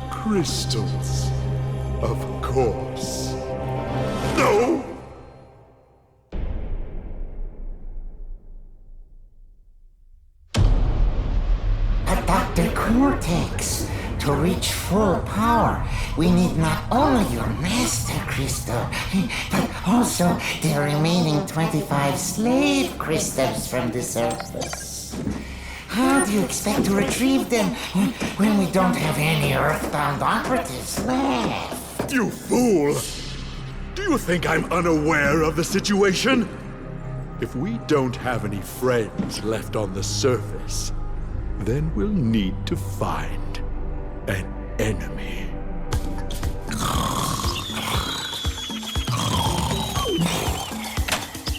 Crystals, of course. No! But Dr. Cortex, to reach full power, we need not only your master crystal, but also the remaining 25 slave crystals from the surface. How do you expect to retrieve them when we don't have any earthbound operatives left? You fool! Do you think I'm unaware of the situation? If we don't have any friends left on the surface, then we'll need to find an enemy.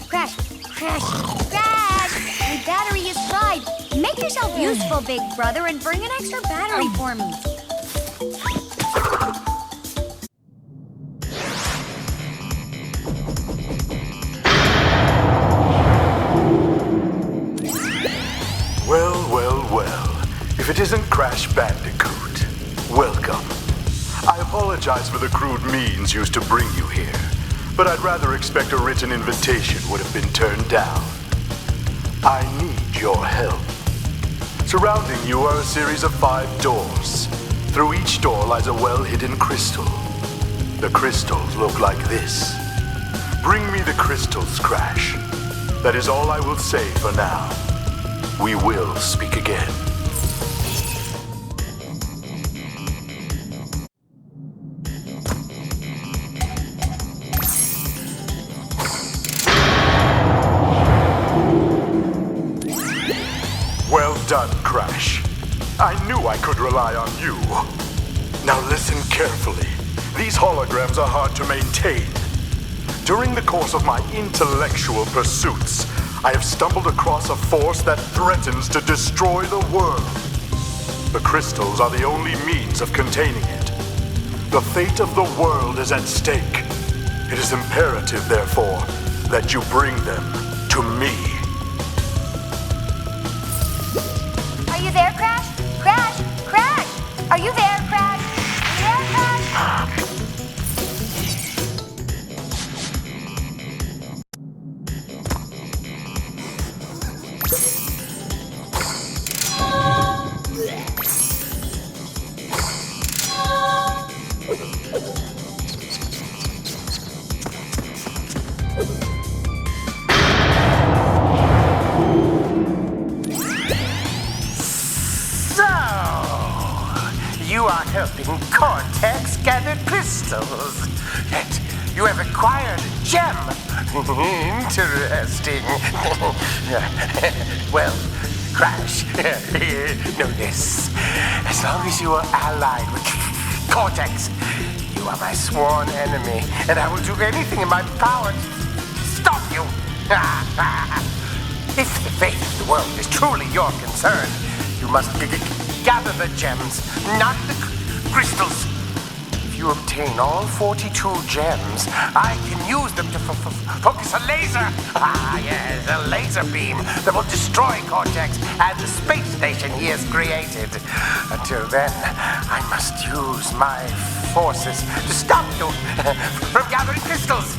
Crash! Crash! Crash! My battery is fried. Make yourself useful, big brother, and bring an extra battery for me. Well. If it isn't Crash Bandicoot, welcome. I apologize for the crude means used to bring you here, but I'd rather expect a written invitation would have been turned down. I need your help. Surrounding you are a series of 5 doors. Through each door lies a well-hidden crystal. The crystals look like this. Bring me the crystals, Crash. That is all I will say for now. We will speak again. Well done, Crash. I knew I could rely on you. Now listen carefully. These holograms are hard to maintain. During the course of my intellectual pursuits, I have stumbled across a force that threatens to destroy the world. The crystals are the only means of containing it. The fate of the world is at stake. It is imperative, therefore, that you bring them to me. Are you there, Crash? Crash! Crash! Are you there, Crash? Are you there, Crash? You are helping Cortex gather crystals. Yet you have acquired a gem. Interesting. Well, Crash, know this. As long as you are allied with Cortex, you are my sworn enemy, and I will do anything in my power to stop you. If the fate of the world is truly your concern, you must gather the gems, not the crystals. If you obtain all 42 gems, I can use them to focus a laser. Yes, a laser beam that will destroy Cortex and the space station he has created. Until then, I must use my forces to stop you from gathering crystals.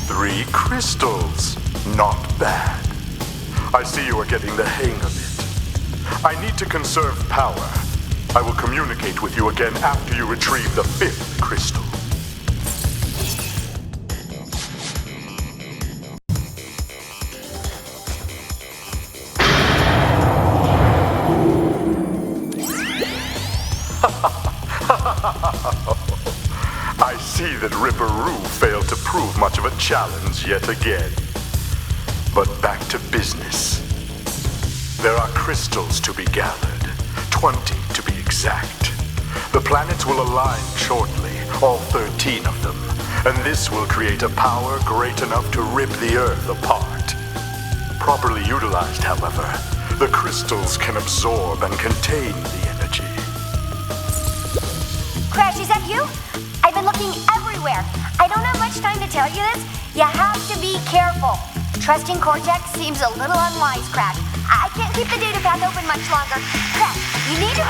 3 crystals. Not bad. I see you are getting the hang of it. I need to conserve power. I will communicate with you again after you retrieve the 5th crystal. I see that Ripperoo failed to prove much of a challenge yet again. But back to business. There are crystals to be gathered, 20 to be exact. The planets will align shortly, all 13 of them, and this will create a power great enough to rip the Earth apart. properly utilized, however, the crystals can absorb and contain the energy. Crash, is that you? I've been looking everywhere. I don't have much time to tell you this. You have to be careful. Trusting Cortex seems a little unwise, Crash. I can't keep the data path open much longer. Crash, you need to...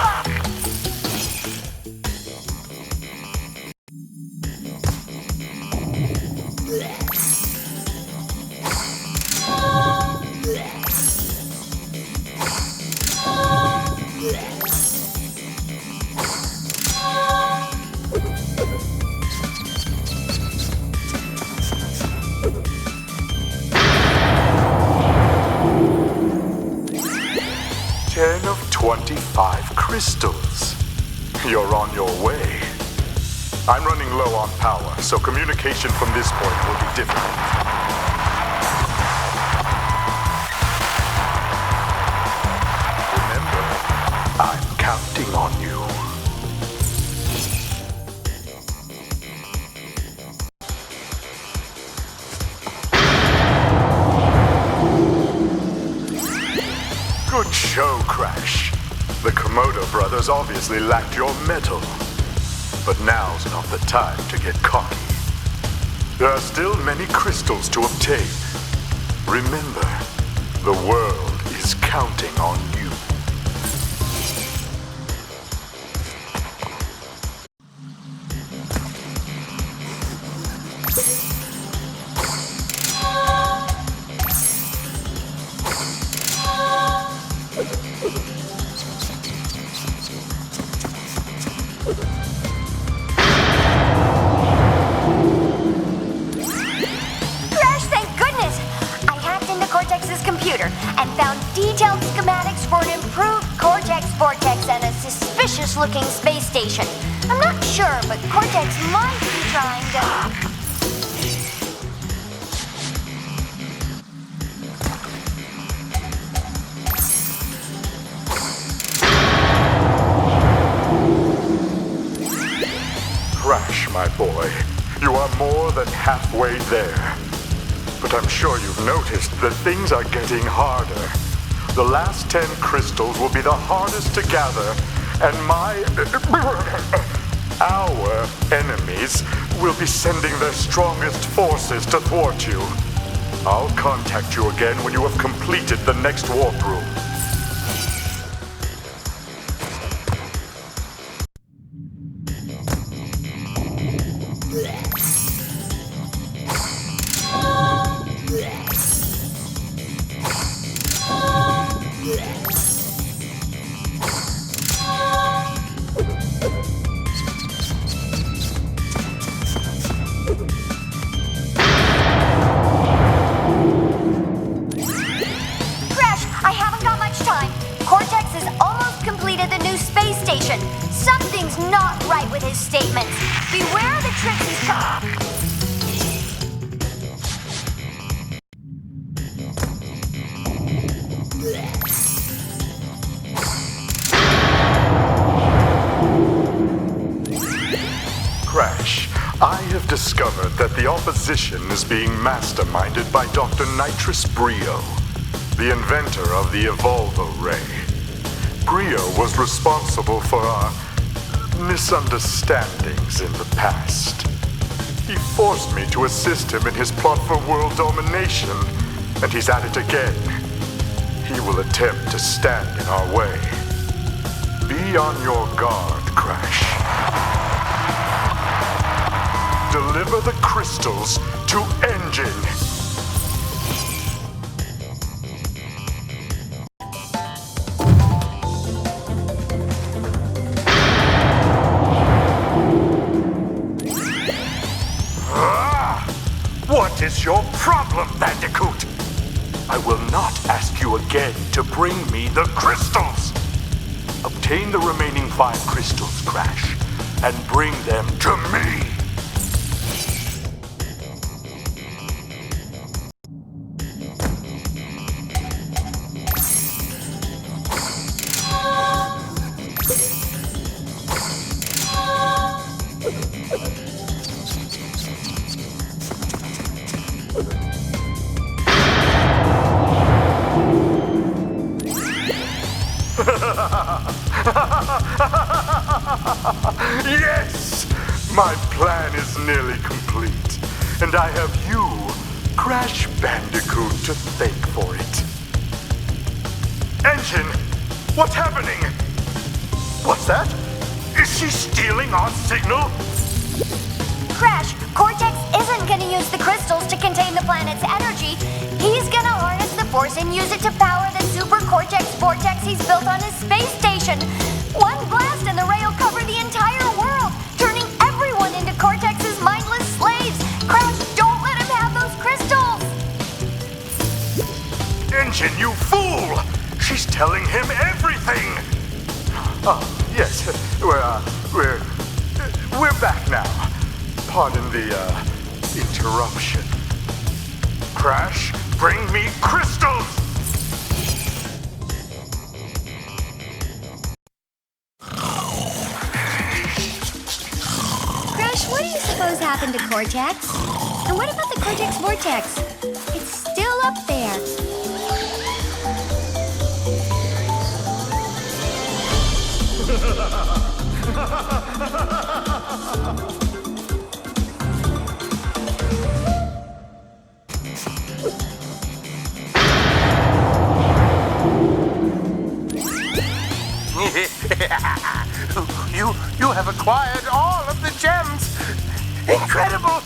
10 of 25 crystals. You're on your way. I'm running low on power, so communication from this point will be difficult. Remember, I'm counting on you. Good show, Crash. The Komodo brothers obviously lacked your mettle. But now's not the time to get cocky. There are still many crystals to obtain. Remember, the world is counting on you. And found detailed schematics for an improved Cortex vortex and a suspicious-looking space station. I'm not sure, but Cortex might be trying to... Crash, my boy. You are more than halfway there. But I'm sure you've noticed that things are getting harder. The last 10 crystals will be the hardest to gather, and our enemies will be sending their strongest forces to thwart you. I'll contact you again when you have completed the next warp room. Something's not right with his statements. Beware the tricks he's Crash, I have discovered that the opposition is being masterminded by Dr. Nitrous Brio, the inventor of the Evolvo Ray. Brio was responsible for our misunderstandings in the past. He forced me to assist him in his plot for world domination, and he's at it again. He will attempt to stand in our way. Be on your guard, Crash. Deliver the crystals to Engine. What is your problem, Bandicoot? I will not ask you again to bring me the crystals. Obtain the remaining 5 crystals, Crash, and bring them to me. Yes! My plan is nearly complete, and I have you, Crash Bandicoot, to thank for it. Engine, what's happening? What's that? Is she stealing our signal? Crash, Cortex isn't gonna use the crystals to contain the planet's energy. He's gonna harness the force and use it to power the super Cortex vortex he's built on his space station. One blast and the ray will cover the entire world, turning everyone into Cortex's mindless slaves. Crash, don't let him have those crystals! Engine, you fool! She's telling him everything! Oh, yes, we're back now. Pardon the, interruption. Crash, bring me crystals! Crash, what do you suppose happened to Cortex? And what about the Cortex vortex? It's still up there. You have acquired all of the gems. Incredible!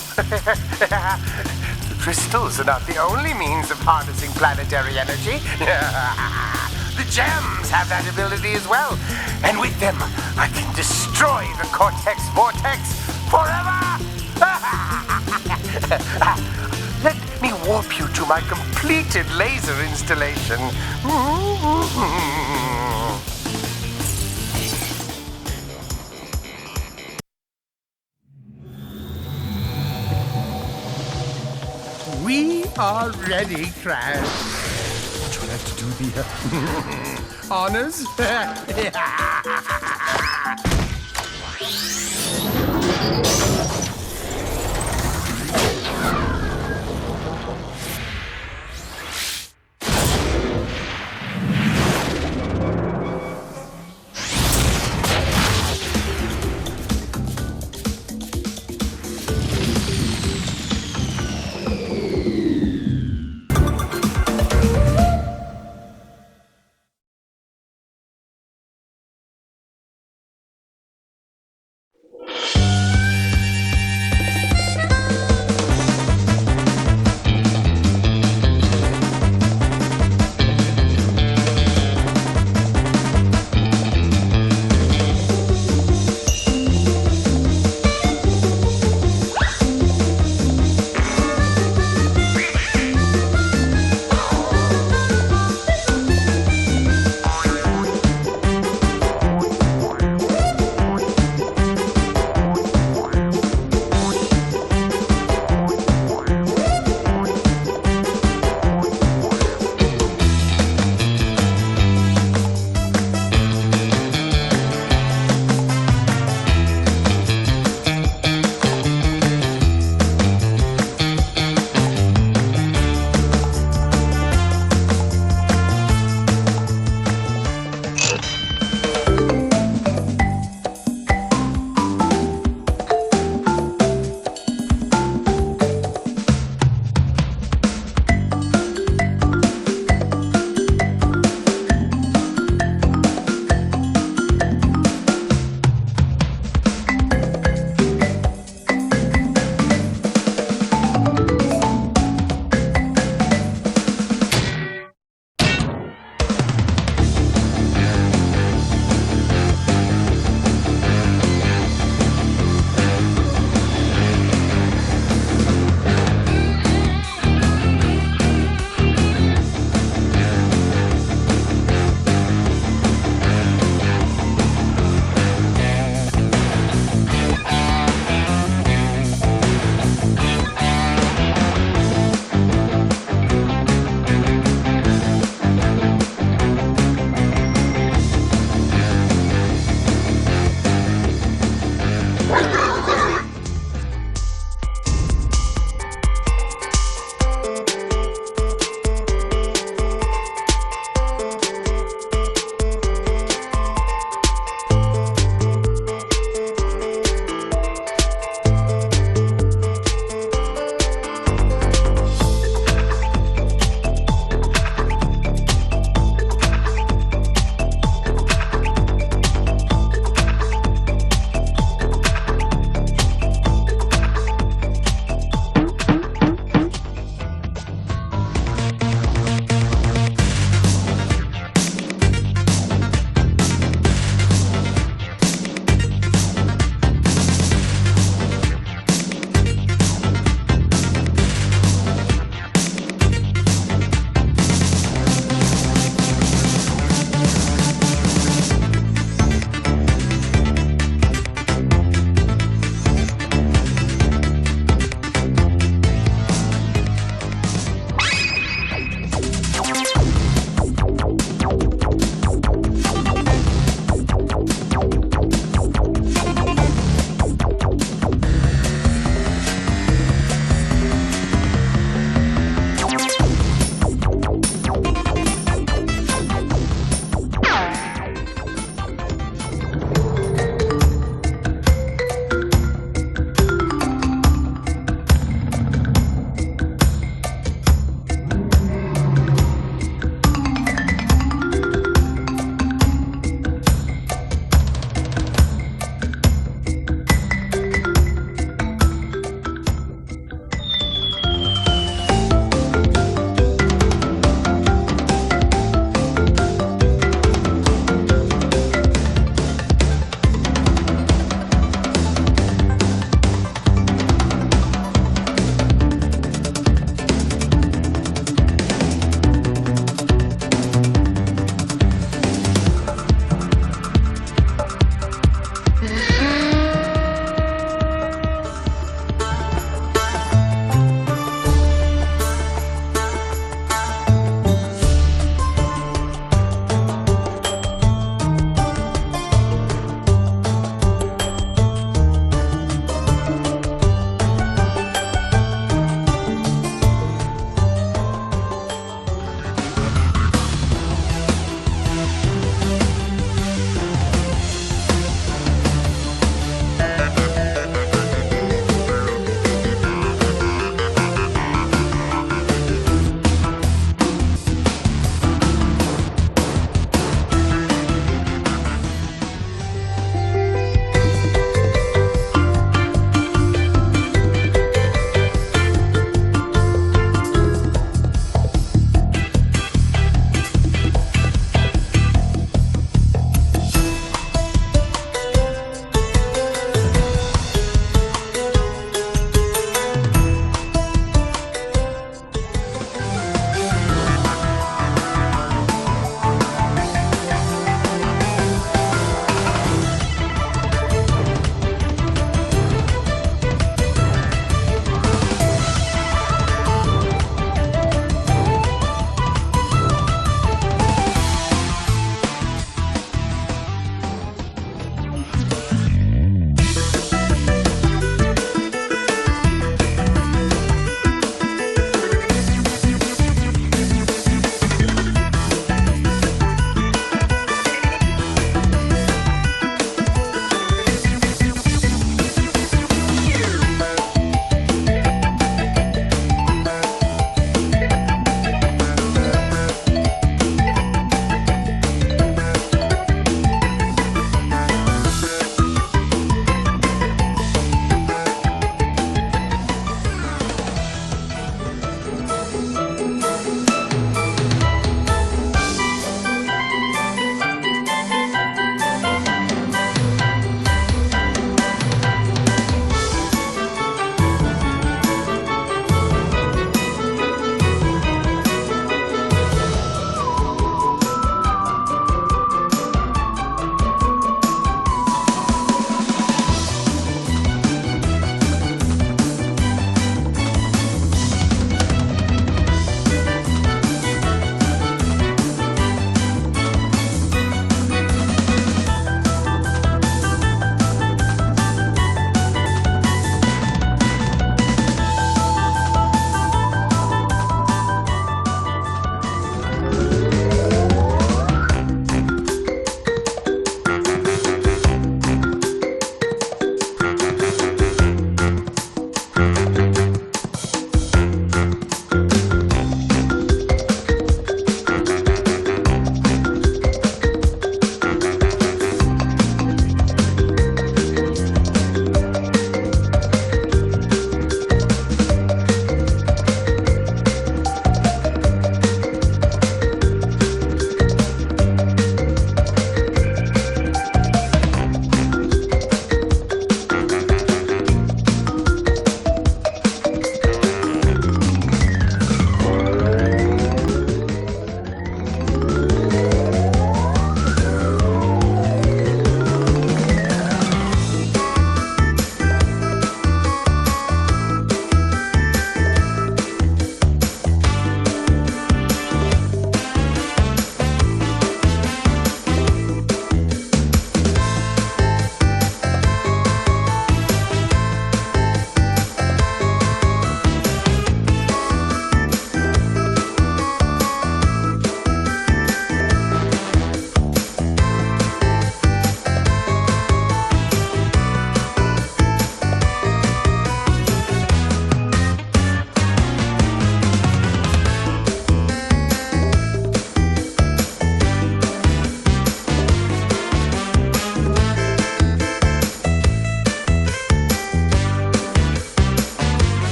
The crystals are not the only means of harnessing planetary energy. The gems have that ability as well. And with them, I can destroy the Cortex vortex forever! Let me warp you to my completed laser installation. We are ready, Crash. Would you like to do the honors?